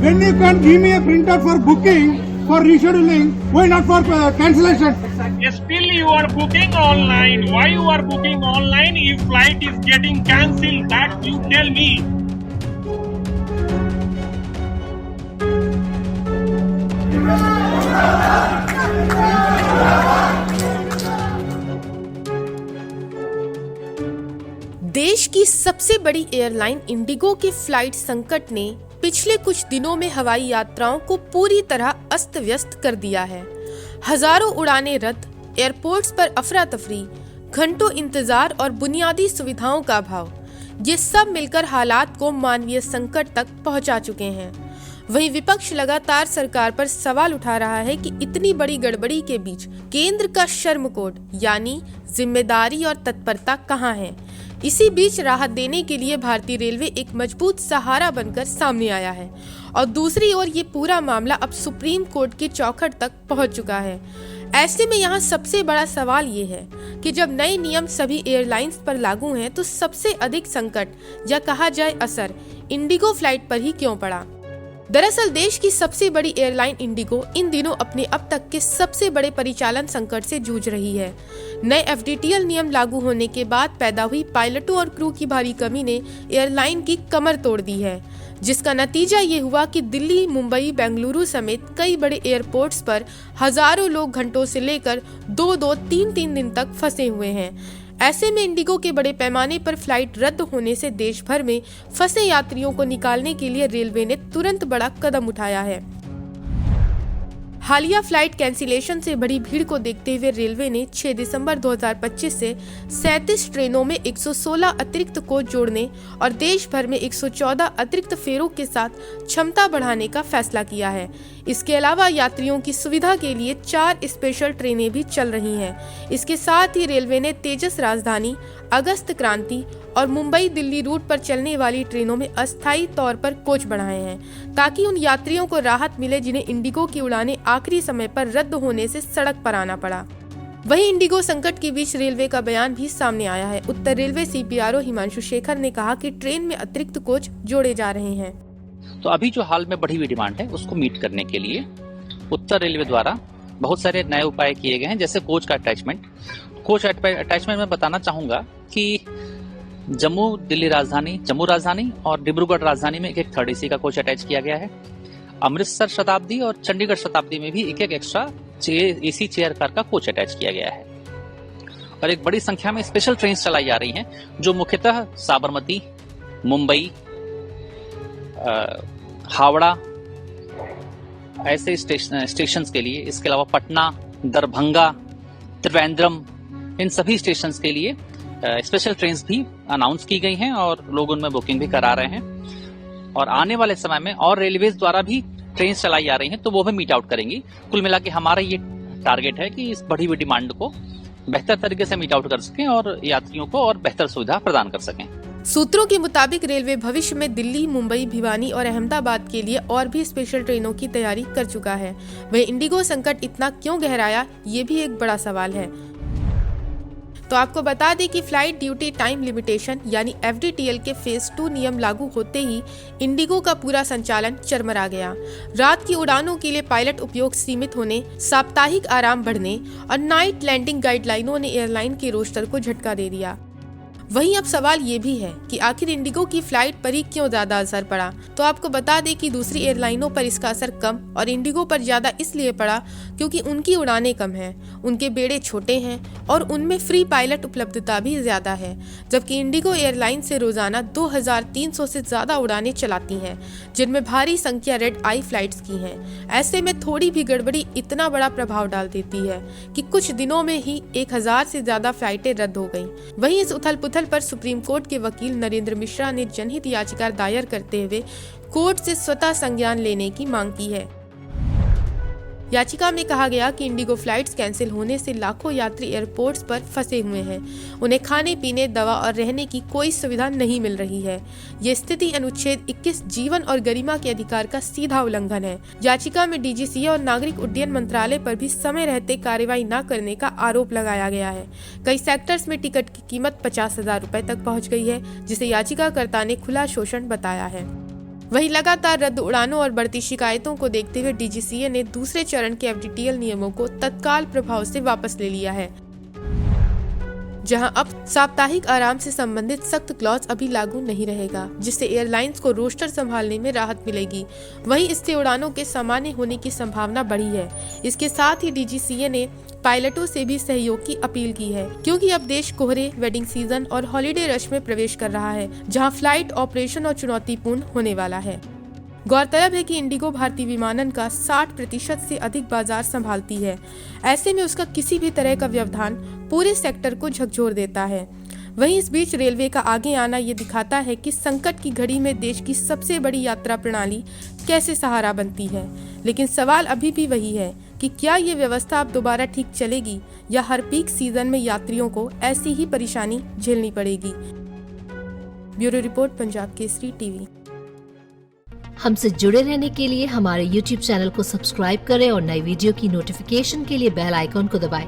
When you can give me a printout for booking, for rescheduling, why not for cancellation? Still you are booking online. Why you are booking online if flight is getting cancelled? That you tell me. देश की सबसे बड़ी airline Indigo के flight संकट ने पिछले कुछ दिनों में हवाई यात्राओं को पूरी तरह अस्त व्यस्त कर दिया है। हजारों उड़ानें रद्द, एयरपोर्ट्स पर अफरा तफरी, घंटों इंतजार और बुनियादी सुविधाओं का अभाव, ये सब मिलकर हालात को मानवीय संकट तक पहुंचा चुके हैं। वहीं विपक्ष लगातार सरकार पर सवाल उठा रहा है कि इतनी बड़ी गड़बड़ी के बीच केंद्र का शर्म कोड यानी जिम्मेदारी और तत्परता कहां है। इसी बीच राहत देने के लिए भारतीय रेलवे एक मजबूत सहारा बनकर सामने आया है और दूसरी ओर ये पूरा मामला अब सुप्रीम कोर्ट के चौखट तक पहुंच चुका है। ऐसे में यहाँ सबसे बड़ा सवाल ये है कि जब नए नियम सभी एयरलाइंस पर लागू हैं तो सबसे अधिक संकट या कहा जाए असर इंडिगो फ्लाइट पर ही क्यों पड़ा। दरअसल देश की सबसे बड़ी एयरलाइन इंडिगो इन दिनों अपने अब तक के सबसे बड़े परिचालन संकट से जूझ रही है। नए FDTL नियम लागू होने के बाद पैदा हुई पायलटों और क्रू की भारी कमी ने एयरलाइन की कमर तोड़ दी है, जिसका नतीजा ये हुआ कि दिल्ली, मुंबई, बेंगलुरु समेत कई बड़े एयरपोर्ट्स पर हजारों लोग घंटों से लेकर 2-2, 3-3 दिन तक फंसे हुए हैं। ऐसे में इंडिगो के बड़े पैमाने पर फ्लाइट रद्द होने से देश भर में फंसे यात्रियों को निकालने के लिए रेलवे ने तुरंत बड़ा कदम उठाया है। हालिया फ्लाइट कैंसिलेशन से बड़ी भीड़ को देखते हुए रेलवे ने 6 दिसंबर 2025 से 37 ट्रेनों में 116 अतिरिक्त कोच जोड़ने और देश भर में 114 अतिरिक्त फेरों के साथ क्षमता बढ़ाने का फैसला किया है। इसके अलावा यात्रियों की सुविधा के लिए 4 स्पेशल ट्रेनें भी चल रही हैं। इसके साथ ही रेलवे ने तेजस राजधानी, अगस्त क्रांति और मुंबई दिल्ली रूट पर चलने वाली ट्रेनों में अस्थायी तौर पर कोच बढ़ाए हैं ताकि उन यात्रियों को राहत मिले जिन्हें इंडिगो की उड़ानें आखिरी समय पर रद्द होने से सड़क पर आना पड़ा। वहीं इंडिगो संकट के बीच रेलवे का बयान भी सामने आया है। उत्तर रेलवे CPRO हिमांशु शेखर ने कहा कि ट्रेन में अतिरिक्त कोच जोड़े जा रहे हैं। तो अभी जो हाल में बढ़ी हुई डिमांड है उसको मीट करने के लिए उत्तर रेलवे द्वारा बहुत सारे नए उपाय किए गए हैं, जैसे कोच का अटैचमेंट। कोच अटैचमेंट में बताना चाहूंगा कि जम्मू राजधानी और डिब्रूगढ़ राजधानी में एक 3rd AC का कोच अटैच किया गया है। अमृतसर शताब्दी और चंडीगढ़ शताब्दी में भी एक एक्स्ट्रा AC चेयर कार का कोच अटैच किया गया है और एक बड़ी संख्या में स्पेशल ट्रेन चलाई जा रही हैं जो मुख्यतः साबरमती, मुंबई, हावड़ा ऐसे स्टेशन के लिए, इसके अलावा पटना, दरभंगा, त्रिवेंद्रम, इन सभी स्टेशन के लिए स्पेशल ट्रेन्स भी अनाउंस की गई हैं और लोग उनमें बुकिंग भी करा रहे हैं और आने वाले समय में और रेलवेज द्वारा भी ट्रेन चलाई जा रही हैं तो वो भी मीट आउट करेंगी। कुल मिला के हमारा ये टारगेट है कि इस बढ़ी हुई डिमांड को बेहतर तरीके से मीट आउट कर सकें और यात्रियों को और बेहतर सुविधा प्रदान कर सकें। सूत्रों के मुताबिक रेलवे भविष्य में दिल्ली, मुंबई, भिवानी और अहमदाबाद के लिए और भी स्पेशल ट्रेनों की तैयारी कर चुका है। वहीं इंडिगो संकट इतना क्यों गहराया, ये भी एक बड़ा सवाल है। तो आपको बता दें कि फ्लाइट ड्यूटी टाइम लिमिटेशन यानी FDTL के फेज 2 नियम लागू होते ही इंडिगो का पूरा संचालन चरमरा गया। रात की उड़ानों के लिए पायलट उपयोग सीमित होने, साप्ताहिक आराम बढ़ने और नाइट लैंडिंग गाइडलाइनों ने एयरलाइन के रोस्टर को झटका दे दिया। वहीं अब सवाल ये भी है कि आखिर इंडिगो की फ्लाइट पर ही क्यों ज्यादा असर पड़ा। तो आपको बता दें कि दूसरी एयरलाइनों पर इसका असर कम और इंडिगो पर ज्यादा इसलिए पड़ा क्योंकि उनकी उड़ानें कम हैं, उनके बेड़े छोटे हैं और उनमें फ्री पायलट उपलब्धता भी ज्यादा है, जबकि इंडिगो एयरलाइन से रोजाना 2300 से ज्यादा उड़ानें चलाती हैं, जिनमें भारी संख्या रेड आई फ्लाइट्स की हैं। ऐसे में थोड़ी भी गड़बड़ी इतना बड़ा प्रभाव डाल देती है कि कुछ दिनों में ही 1000 से ज्यादा फ्लाइटें रद्द हो गयी। वहीं इस उथल पुथल पर सुप्रीम कोर्ट के वकील नरेंद्र मिश्रा ने जनहित याचिका दायर करते हुए कोर्ट से स्वतः संज्ञान लेने की मांग की है। याचिका में कहा गया कि इंडिगो फ्लाइट्स कैंसिल होने से लाखों यात्री एयरपोर्ट्स पर फंसे हुए हैं। उन्हें खाने पीने, दवा और रहने की कोई सुविधा नहीं मिल रही है। ये स्थिति अनुच्छेद 21 जीवन और गरिमा के अधिकार का सीधा उल्लंघन है। याचिका में DGCA और नागरिक उड्डयन मंत्रालय पर भी समय रहते कार्रवाई न करने का आरोप लगाया गया है। कई सेक्टर्स में टिकट की कीमत 50,000 रुपए तक पहुँच गई है, जिसे याचिकाकर्ता ने खुला शोषण बताया है। वहीं लगातार रद्द उड़ानों और बढ़ती शिकायतों को देखते हुए DGCA ने दूसरे चरण के FDTL नियमों को तत्काल प्रभाव से वापस ले लिया है, जहां अब साप्ताहिक आराम से संबंधित सख्त क्लॉज अभी लागू नहीं रहेगा, जिससे एयरलाइंस को रोस्टर संभालने में राहत मिलेगी। वहीं इससे उड़ानों के सामान्य होने की संभावना बढ़ी है। इसके साथ ही DGCA ने पायलटों से भी सहयोग की अपील की है, क्योंकि अब देश कोहरे, वेडिंग सीजन और हॉलिडे रश में प्रवेश कर रहा है, जहां फ्लाइट ऑपरेशन और चुनौतीपूर्ण होने वाला है। गौरतलब है कि इंडिगो भारतीय विमानन का 60% से अधिक बाजार संभालती है। ऐसे में उसका किसी भी तरह का व्यवधान पूरे सेक्टर को झकझोर देता है। वहीं इस बीच रेलवे का आगे आना ये दिखाता है कि संकट की घड़ी में देश की सबसे बड़ी यात्रा प्रणाली कैसे सहारा बनती है। लेकिन सवाल अभी भी वही है कि क्या ये व्यवस्था अब दोबारा ठीक चलेगी या हर पीक सीजन में यात्रियों को ऐसी ही परेशानी झेलनी पड़ेगी। Bureau report, Punjab Kesari TV. हमसे जुड़े रहने के लिए हमारे YouTube चैनल को सब्सक्राइब करें और नई वीडियो की नोटिफिकेशन के लिए बेल आइकॉन को दबाएं।